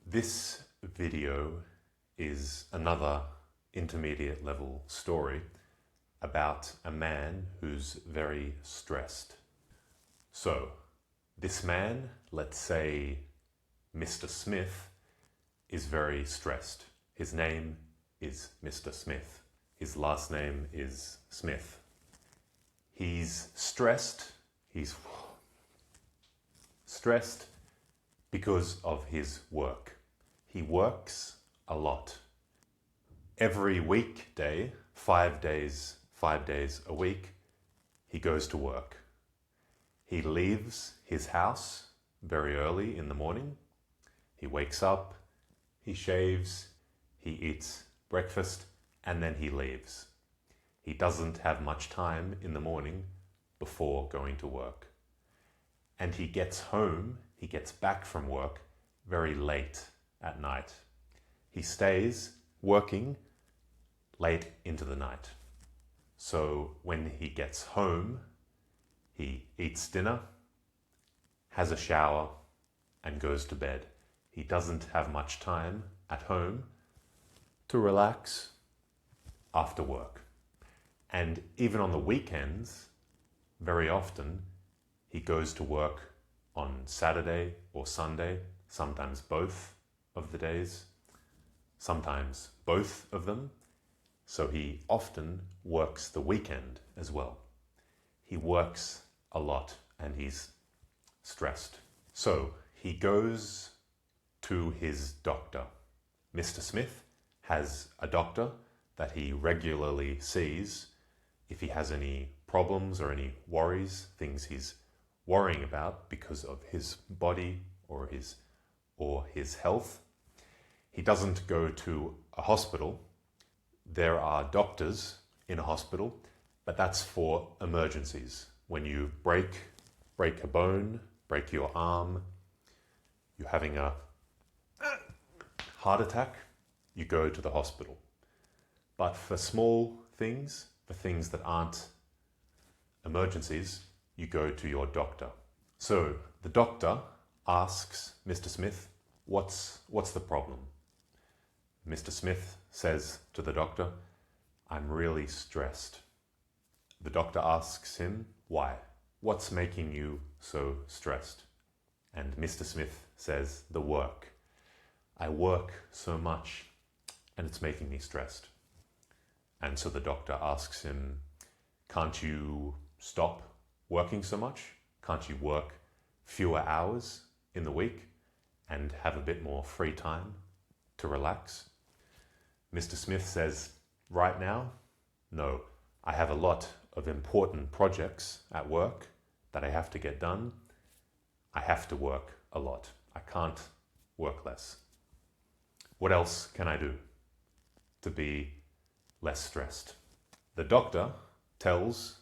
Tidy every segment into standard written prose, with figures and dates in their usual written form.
This video is another intermediate level story about a man who's very stressed. So, this man, let's say Mr. Smith, is very stressed. His name is Mr. Smith. His last name is Smith. He's stressed. He's stressed because of his work. He works a lot. Every weekday, 5 days a week, he goes to work. He leaves his house very early in the morning. He wakes up, he shaves, he eats breakfast, and then he leaves. He doesn't have much time in the morning before going to work. And he gets back from work very late at night. He stays working late into the night. So when he gets home, he eats dinner, has a shower, and goes to bed. He doesn't have much time at home to relax after work. And even on the weekends, very often, he goes to work on Saturday or Sunday, sometimes both of the days, sometimes both of them. So he often works the weekend as well. He works a lot and he's stressed. So he goes to his doctor. Mr. Smith has a doctor that he regularly sees if he has any problems or any worries, things he's worrying about because of his body or his health. He doesn't go to a hospital. There are doctors in a hospital, but that's for emergencies. When you break a bone, break your arm, you're having a heart attack, you go to the hospital. But for small things, for things that aren't emergencies, you go to your doctor. So the doctor asks Mr. Smith, what's the problem? Mr. Smith says to the doctor, I'm really stressed. The doctor asks him, why? What's making you so stressed? And Mr. Smith says, the work. I work so much and it's making me stressed. And so the doctor asks him, can't you stop working so much? Can't you work fewer hours in the week and have a bit more free time to relax? Mr. Smith says, right now, no, I have a lot of important projects at work that I have to get done. I have to work a lot. I can't work less. What else can I do to be less stressed? The doctor tells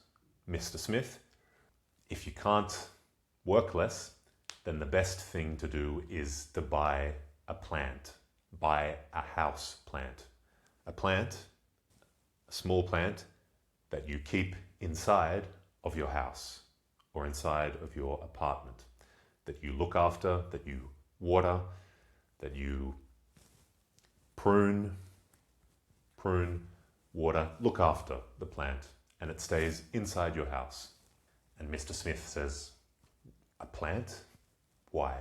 Mr. Smith, if you can't work less, then the best thing to do is to buy a plant, buy a house plant. A plant, a small plant that you keep inside of your house or inside of your apartment, that you look after, that you water, that you prune, water, look after the plant, and it stays inside your house. And Mr. Smith says, a plant? Why?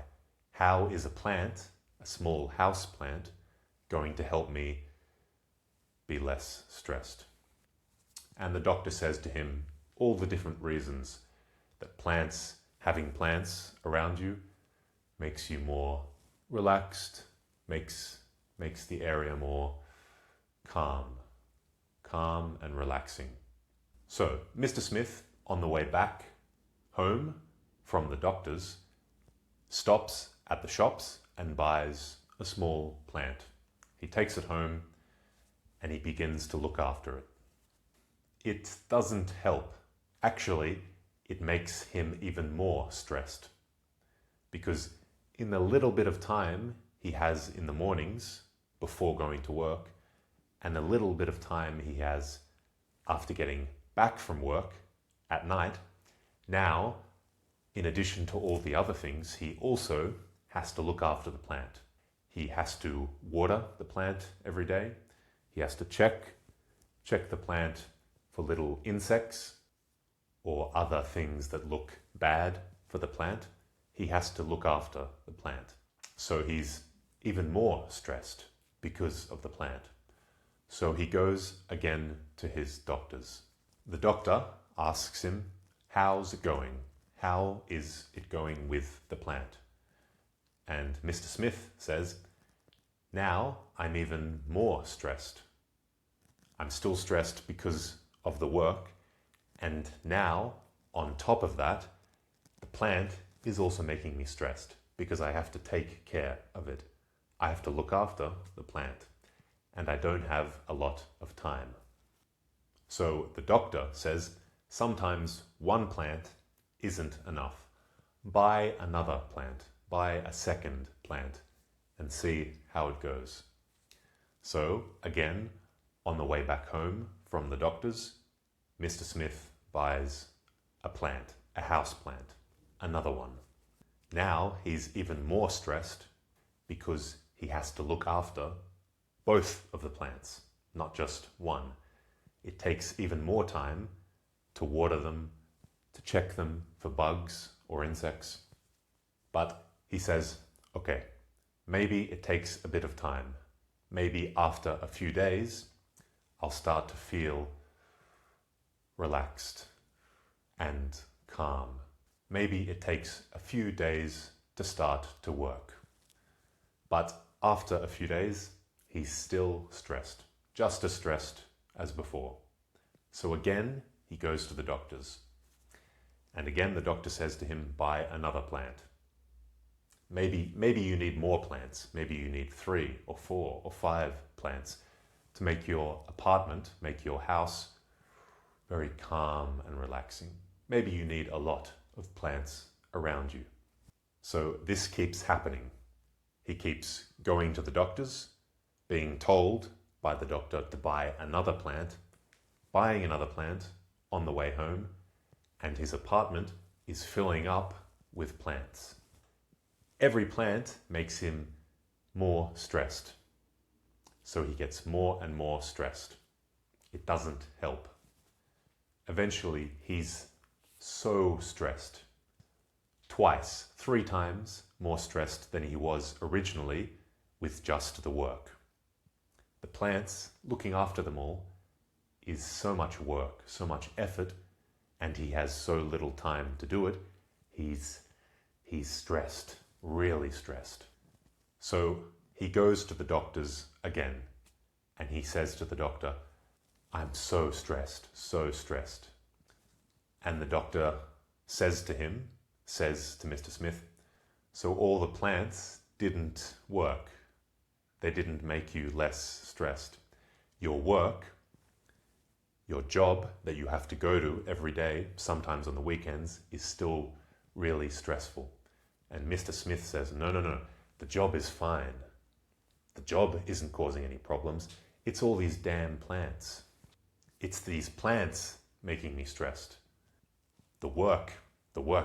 How is a plant, a small house plant, going to help me be less stressed? And the doctor says to him all the different reasons that having plants around you makes you more relaxed, makes the area more calm and relaxing. So Mr. Smith, on the way back home from the doctor's, stops at the shops and buys a small plant. He takes it home and he begins to look after it. It doesn't help. Actually, it makes him even more stressed because in the little bit of time he has in the mornings before going to work and the little bit of time he has after getting back from work at night, now, in addition to all the other things, he also has to look after the plant. He has to water the plant every day. He has to check the plant for little insects or other things that look bad for the plant. He has to look after the plant. So he's even more stressed because of the plant. So he goes again to his doctors. The doctor asks him, how's it going? How is it going with the plant? And Mr. Smith says, now I'm even more stressed. I'm still stressed because of the work, and now, on top of that, the plant is also making me stressed because I have to take care of it. I have to look after the plant, and I don't have a lot of time. So the doctor says, sometimes one plant isn't enough. Buy another plant, buy a second plant, and see how it goes. So again, on the way back home from the doctor's, Mr. Smith buys a plant, a house plant, another one. Now he's even more stressed because he has to look after both of the plants, not just one. It takes even more time to water them, to check them for bugs or insects. But he says, okay, maybe it takes a bit of time. Maybe after a few days, I'll start to feel relaxed and calm. Maybe it takes a few days to start to work. But after a few days, he's still stressed, just as stressed as before. So again, he goes to the doctor's. And again, the doctor says to him, buy another plant. Maybe you need more plants. Maybe you need 3 or 4 or 5 plants to make your apartment, make your house very calm and relaxing. Maybe you need a lot of plants around you. So this keeps happening. He keeps going to the doctors, being told by the doctor to buy another plant, buying another plant on the way home, and his apartment is filling up with plants. Every plant makes him more stressed. So he gets more and more stressed. It doesn't help. Eventually, he's so stressed. 3 times more stressed than he was originally with just the work. The plants, looking after them all, is so much work, so much effort, and he has so little time to do it. He's stressed, really stressed. So he goes to the doctors again, and he says to the doctor, I'm so stressed, so stressed. And the doctor says to Mr. Smith, so all the plants didn't work. They didn't make you less stressed. Your work, your job that you have to go to every day, sometimes on the weekends, is still really stressful. And Mr. Smith says, no, the job is fine. The job isn't causing any problems. It's all these damn plants. It's these plants making me stressed. The work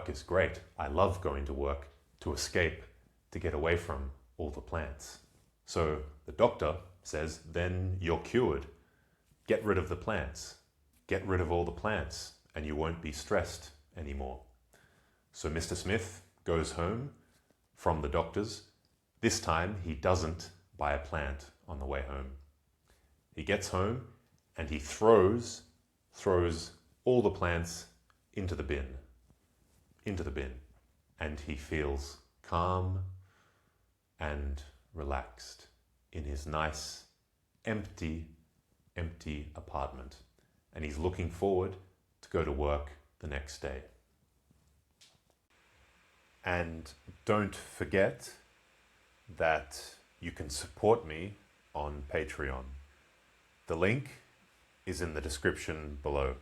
is great. I love going to work to escape, to get away from all the plants. So the doctor says, then you're cured. Get rid of the plants. Get rid of all the plants and you won't be stressed anymore. So Mr. Smith goes home from the doctor's. This time he doesn't buy a plant on the way home. He gets home and he throws all the plants into the bin. And he feels calm and relaxed in his nice, empty apartment. And he's looking forward to go to work the next day. And don't forget that you can support me on Patreon. The link is in the description below.